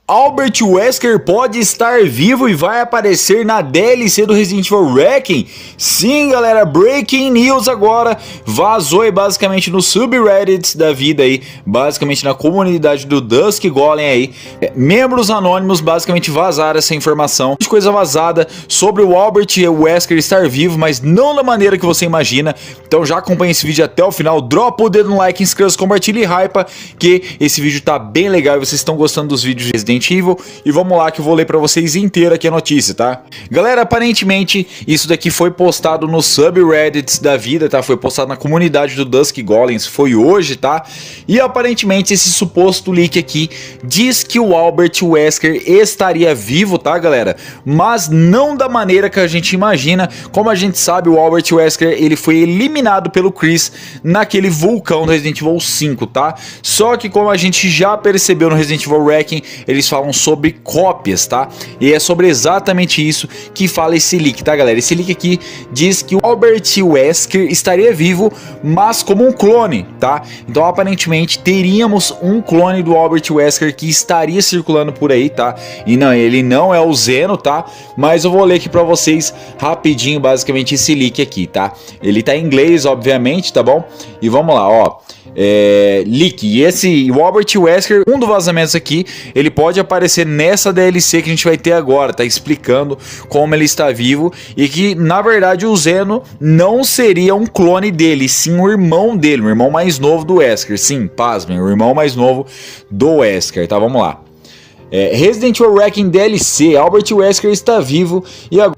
Albert Wesker pode estar vivo e vai aparecer na DLC do Resident Evil Wrecking? Sim, galera, breaking news agora, vazou aí basicamente no subreddits da vida aí, basicamente na comunidade do Dusk Golem aí, membros anônimos basicamente vazaram essa informação, de coisa vazada sobre o Albert Wesker estar vivo, mas não da maneira que você imagina. Então já acompanha esse vídeo até o final, dropa o dedo no like, inscreva-se, compartilha e hypa, que esse vídeo tá bem legal e vocês estão gostando dos vídeos de Resident Evil, e vamos lá que eu vou ler pra vocês inteira aqui a notícia, tá? Galera, aparentemente isso daqui foi postado no subreddits da vida, tá? Foi postado na comunidade do Dusk Golems, foi hoje, tá? E aparentemente esse suposto leak aqui diz que o Albert Wesker estaria vivo, tá, galera? Mas não da maneira que a gente imagina. Como a gente sabe, o Albert Wesker, ele foi eliminado pelo Chris naquele vulcão do Resident Evil 5, tá? Só que como a gente já percebeu no Resident Evil Wrecking, eles falam sobre cópias, tá? E é sobre exatamente isso que fala esse leak, tá, galera? Esse leak aqui diz que o Albert Wesker estaria vivo, mas como um clone, tá? Então aparentemente teríamos um clone do Albert Wesker que estaria circulando por aí, tá? E não, ele não é o Zeno, tá? Mas eu vou ler aqui pra vocês rapidinho, basicamente, esse leak aqui, tá? Ele tá em inglês, obviamente, tá bom? E vamos lá, ó. Leak, e o Albert Wesker, um dos vazamentos aqui, ele pode aparecer nessa DLC que a gente vai ter agora, tá explicando como ele está vivo e que na verdade o Zeno não seria um clone dele, sim o irmão dele, o irmão mais novo do Wesker, sim, pasmem, o irmão mais novo do Wesker, tá, vamos lá. Resident Evil Wrecking DLC, Albert Wesker está vivo,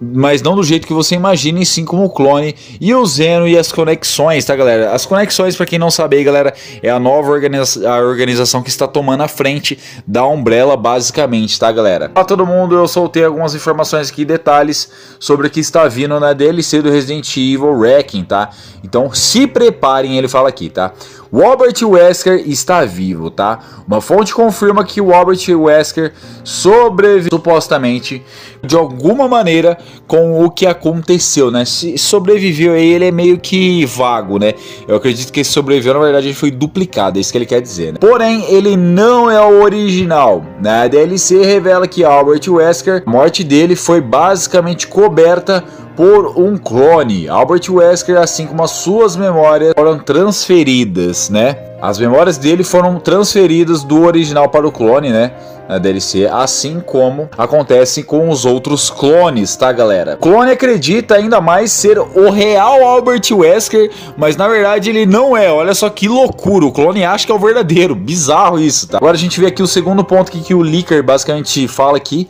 mas não do jeito que você imagina, e sim como clone, e o Zeno e as conexões, tá, galera? As conexões, pra quem não sabe aí, galera, é a nova organização que está tomando a frente da Umbrella, basicamente, tá, galera? Olá todo mundo, eu soltei algumas informações aqui, detalhes sobre o que está vindo na DLC do Resident Evil Wrecking, tá? Então se preparem, ele fala aqui, tá? O Albert Wesker está vivo, tá? Uma fonte confirma que o Albert Wesker sobreviveu, supostamente, de alguma maneira, com o que aconteceu, né? Se sobreviveu aí, ele é meio que vago, né? Eu acredito que esse sobreviveu, na verdade, ele foi duplicado, é isso que ele quer dizer, né? Porém, ele não é o original, né? A DLC revela que Albert Wesker, a morte dele foi basicamente coberta por um clone. Albert Wesker, assim como as suas memórias, foram transferidas, né? As memórias dele foram transferidas do original para o clone, né? Na DLC, assim como acontece com os outros clones, tá, galera? O clone acredita ainda mais ser o real Albert Wesker, mas na verdade ele não é. Olha só que loucura, o clone acha que é o verdadeiro, bizarro isso, tá? Agora a gente vê aqui o segundo ponto que o leaker basicamente fala aqui,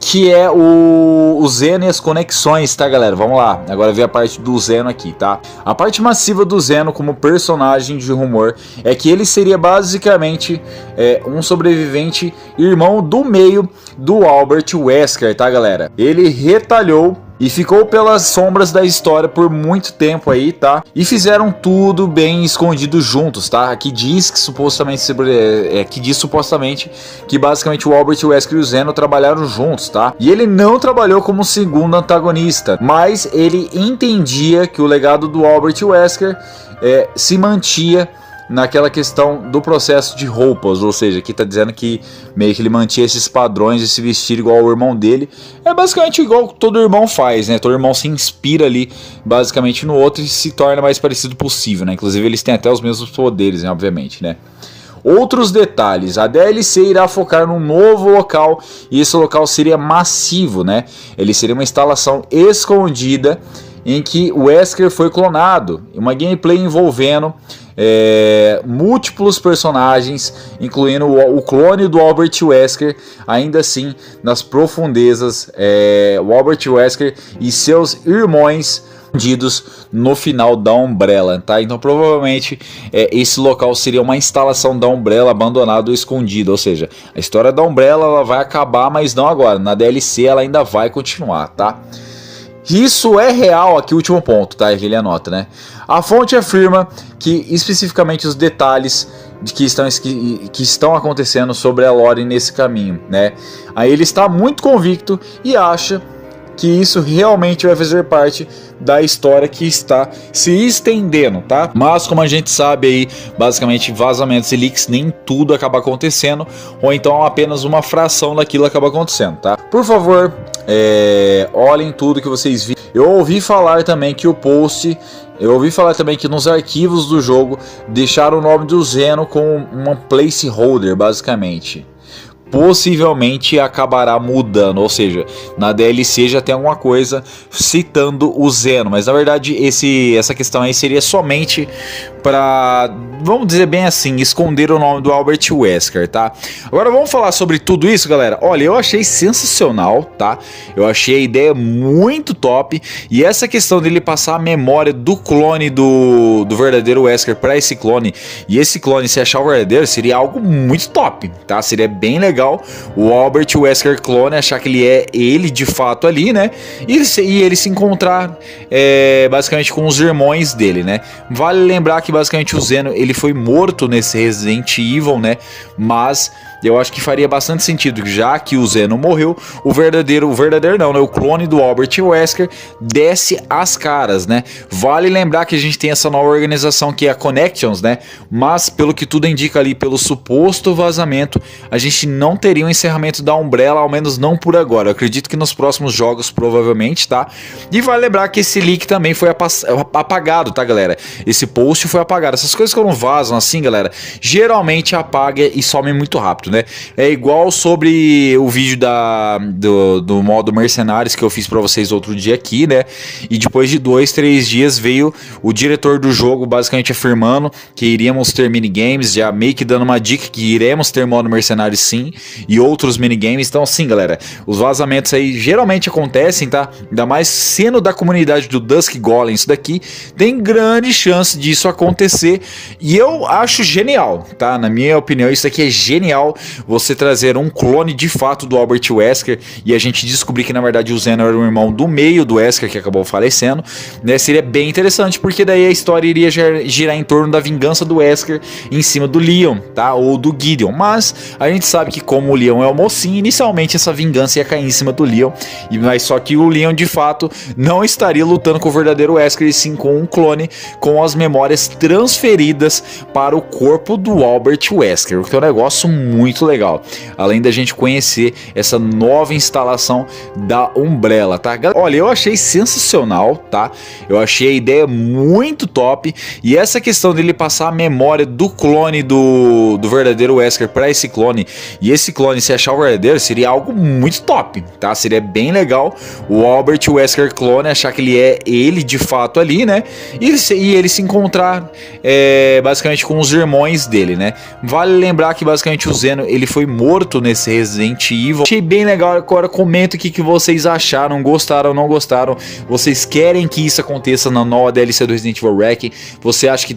que é o Zeno e as conexões, tá, galera? Vamos lá, agora vem a parte do Zeno aqui, tá? A parte massiva do Zeno como personagem de rumor é que ele seria basicamente um sobrevivente irmão do meio do Albert Wesker, tá, galera? Ele retalhou e ficou pelas sombras da história por muito tempo aí, tá? E fizeram tudo bem escondido juntos, tá? Aqui diz que supostamente que basicamente o Albert Wesker e o Zeno trabalharam juntos, tá? E ele não trabalhou como segundo antagonista, mas ele entendia que o legado do Albert Wesker se mantia naquela questão do processo de roupas, ou seja, aqui tá dizendo que meio que ele mantinha esses padrões de se vestir igual ao irmão dele. É basicamente igual todo irmão faz, né? Todo irmão se inspira ali basicamente no outro e se torna mais parecido possível, né? Inclusive eles têm até os mesmos poderes, né? Obviamente, né? Outros detalhes, a DLC irá focar num novo local e esse local seria massivo, né? Ele seria uma instalação escondida em que o Wesker foi clonado, uma gameplay envolvendo múltiplos personagens, incluindo o clone do Albert Wesker, ainda assim nas profundezas, o Albert Wesker e seus irmãos escondidos no final da Umbrella, tá? Então provavelmente esse local seria uma instalação da Umbrella abandonada ou escondida, ou seja, a história da Umbrella ela vai acabar, mas não agora, na DLC ela ainda vai continuar, tá? Isso é real, aqui o último ponto, tá? Ele anota, né? A fonte afirma que especificamente os detalhes que estão acontecendo sobre a lore nesse caminho, né? Aí ele está muito convicto e acha que isso realmente vai fazer parte da história que está se estendendo, tá? Mas como a gente sabe aí, basicamente vazamentos e leaks, nem tudo acaba acontecendo, ou então apenas uma fração daquilo acaba acontecendo, tá? Por favor, olhem tudo que vocês viram. Eu ouvi falar também que nos arquivos do jogo deixaram o nome do Zeno com uma placeholder, basicamente. Possivelmente acabará mudando, ou seja, na DLC já tem alguma coisa citando o Zeno, mas na verdade essa questão aí seria somente para, vamos dizer bem assim, esconder o nome do Albert Wesker, tá? Agora vamos falar sobre tudo isso, galera. Olha, eu achei sensacional, tá? Eu achei a ideia muito top, e essa questão dele passar a memória do clone do verdadeiro Wesker para esse clone, e esse clone se achar o verdadeiro, seria algo muito top, tá? Seria bem legal o Albert Wesker clone achar que ele é ele de fato ali, né? E ele se encontrar basicamente com os irmãos dele, né? Vale lembrar que basicamente o Zeno ele foi morto nesse Resident Evil, né? Mas eu acho que faria bastante sentido, já que o Zeno morreu, o verdadeiro não, né? O clone do Albert Wesker desce as caras, né? Vale lembrar que a gente tem essa nova organização que é a Connections, né? Mas pelo que tudo indica ali, pelo suposto vazamento, a gente não teria um encerramento da Umbrella, ao menos não por agora. Eu acredito que nos próximos jogos, provavelmente, tá? E vale lembrar que esse leak também foi apagado, tá, galera? Esse post foi apagado. Essas coisas que não vazam assim, galera, geralmente apaga e some muito rápido, né? É igual sobre o vídeo do modo Mercenários que eu fiz pra vocês outro dia aqui, né? E depois de 2, 3 dias veio o diretor do jogo basicamente afirmando que iríamos ter minigames, já meio que dando uma dica que iremos ter modo Mercenários sim, e outros minigames. Então sim, galera, os vazamentos aí geralmente acontecem, tá? Ainda mais sendo da comunidade do Dusk Golem, isso daqui tem grande chance disso acontecer, e eu acho genial, tá? Na minha opinião, isso aqui é genial, você trazer um clone de fato do Albert Wesker e a gente descobrir que na verdade o Zeno era o irmão do meio do Wesker que acabou falecendo, né? Seria bem interessante, porque daí a história iria girar em torno da vingança do Wesker em cima do Leon, tá? Ou do Gideon, mas a gente sabe que como o Leon é o mocinho, inicialmente essa vingança ia cair em cima do Leon, mas só que o Leon de fato não estaria lutando com o verdadeiro Wesker, e sim com um clone com as memórias transferidas para o corpo do Albert Wesker, o que é um negócio muito legal, além da gente conhecer essa nova instalação da Umbrella, tá? Olha, eu achei sensacional, tá? Eu achei a ideia muito top, e essa questão dele passar a memória do clone do verdadeiro Wesker para esse clone, e esse clone se achar o verdadeiro, seria algo muito top, tá? Seria bem legal o Albert Wesker clone achar que ele é ele de fato ali, né? E ele se encontrar basicamente com os irmãos dele, né? Vale lembrar que basicamente o Zeno ele foi morto nesse Resident Evil. Achei bem legal. Agora comenta o que vocês acharam, gostaram ou não gostaram. Vocês querem que isso aconteça na nova DLC do Resident Evil Requiem? Você acha que